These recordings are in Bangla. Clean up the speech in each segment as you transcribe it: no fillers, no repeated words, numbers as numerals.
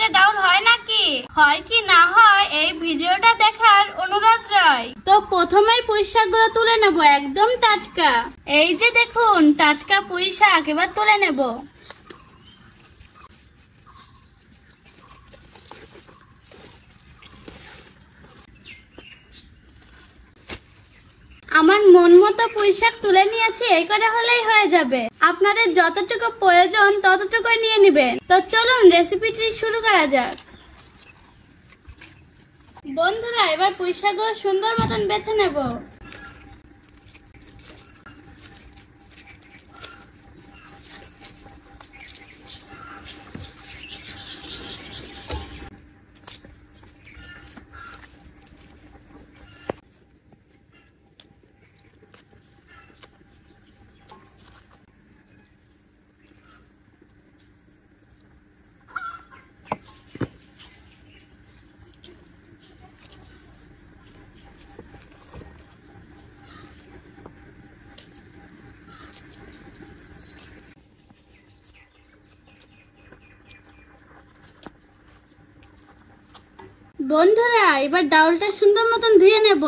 শাকের ডাউল হয় নাকি, হয় কি না হয় এই ভিডিওটা দেখার অনুরোধ রয়। তো প্রথমেই পুঁই শাকগুলো তুলে নেব, একদম টাটকা। এই যে দেখুন টাটকা পুঁই শাক, এবার তুলে নেব। আমার মন মতো পুঁই শাক তুলে নিয়েছি, এই করে হলেই হয়ে যাবে। আপনাদের যতটুকু প্রয়োজন ততটুকুই নিয়ে নেবেন। তো চলুন রেসিপিটি শুরু করা যাক। বন্ধুরা এবার পুঁই শাকগুলো সুন্দর মতন বেছে নেব। বন্ধুরা এবার ডাউলটা সুন্দর মতন ধুয়ে নেব।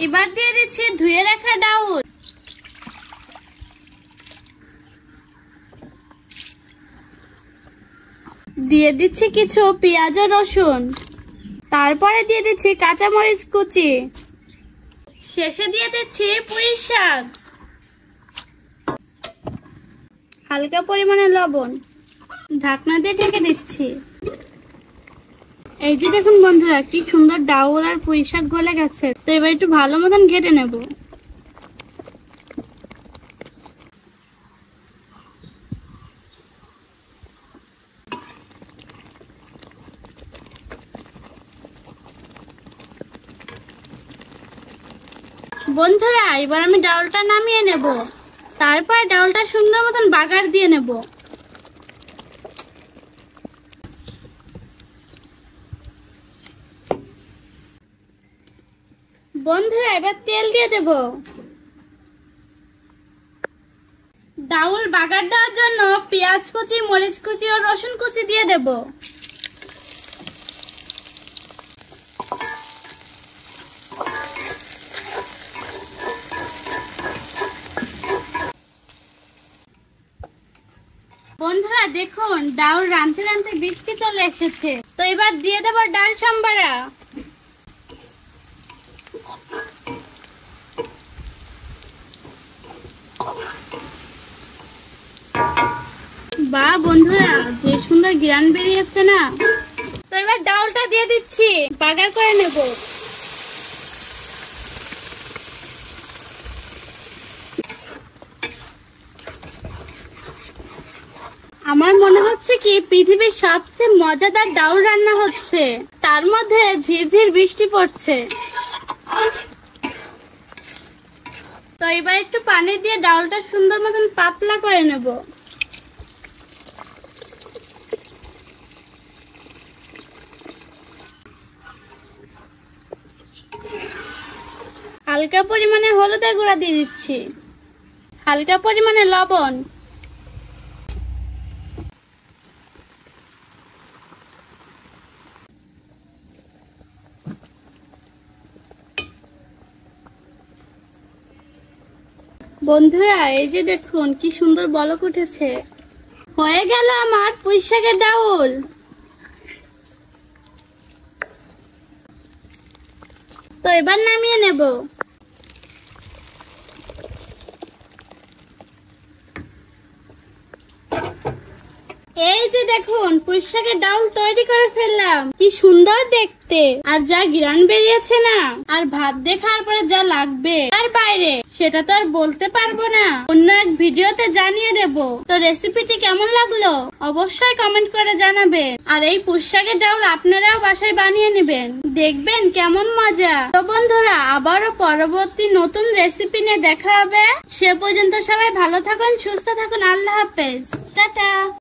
এবার দিয়ে দিচ্ছি ধুয়ে রাখা ডাউল। দিয়ে দিচ্ছি কিছু পেঁয়াজ ও রসুন, তারপরে দিয়ে দিচ্ছি কাঁচামরিচ কুচি, শেষে দিয়ে দিচ্ছি পুঁই শাক, হালকা পরিমাণে লবণ, ঢাকনা দিয়ে ঢেকে দিচ্ছি। এই যে দেখুন বন্ধুরা কি সুন্দর ডাউল আর পুঁই শাক গলে গেছে। তো এবার একটু ভালো মতন ঘেটে নেব। বন্ধুরা এবার আমি ডাউলটা নামিয়ে নেব, তারপর ডাউলটা সুন্দর মতন বাগার দিয়ে নেব। বন্ধুরা এবার তেল দিয়ে দেব। ডাউল বাগার দেওয়ার জন্য পেঁয়াজ কুচি, মরিচ কুচি ও রসুন কুচি দিয়ে দেব। বন্ধুরা দেখুন ডাউল রাঁধতে রাঁধতে বৃষ্টি চলে এসেছে। তো এবার দিয়ে দেব ডাল সম্বরা। বাহ বন্ধুরা যে সুন্দর ঘ্রাণ বেরিয়েছে না। তো এবার ডাউলটা দিয়ে দিচ্ছি, বাগার করে নেব। আমার মনে হচ্ছে কি পৃথিবীর সবচেয়ে মজাদার ডাউল রান্না হচ্ছে, তার মধ্যে ঝিরঝির বৃষ্টি পড়ছে। তো এবার একটু পানি দিয়ে ডাউলটা সুন্দর মতন পাতলা করে নেব। হালকা পরিমাণে হলুদের গুঁড়া দিয়ে দিচ্ছি, হালকা পরিমাণে লবণ, বন্ধুরা এই যে দেখুন কি সুন্দর বলক উঠেছে। হয়ে গেল আমার পুঁই শাকের ডাউল। তো এবার নামিয়ে নেব। এই যে দেখুন পুঁই শাকের ডাউল তৈরি করে ফেললাম, কি সুন্দর দেখতে আর যা ঘ্রাণ বেরিয়েছে না, আর ভাত দিয়ে খাওয়ার পরে যা লাগবে আর সীমার বাইরে সেটা তো আর বলতে পারবো না, অন্য এক ভিডিওতে জানিয়ে দেব। তো রেসিপিটি কেমন লাগলো অবশ্যই কমেন্ট করে জানাবেন। আর এই পুঁই শাকের ডাউল আপনারাও বাসায় বানিয়ে নেবেন, দেখবেন কেমন মজা। তো বন্ধুরা, আবারও পরবর্তী নতুন রেসিপি নিয়ে দেখা হবে। সে পর্যন্ত সবাই ভালো থাকুন, সুস্থ থাকুন। আল্লাহ হাফেজ, টাটা।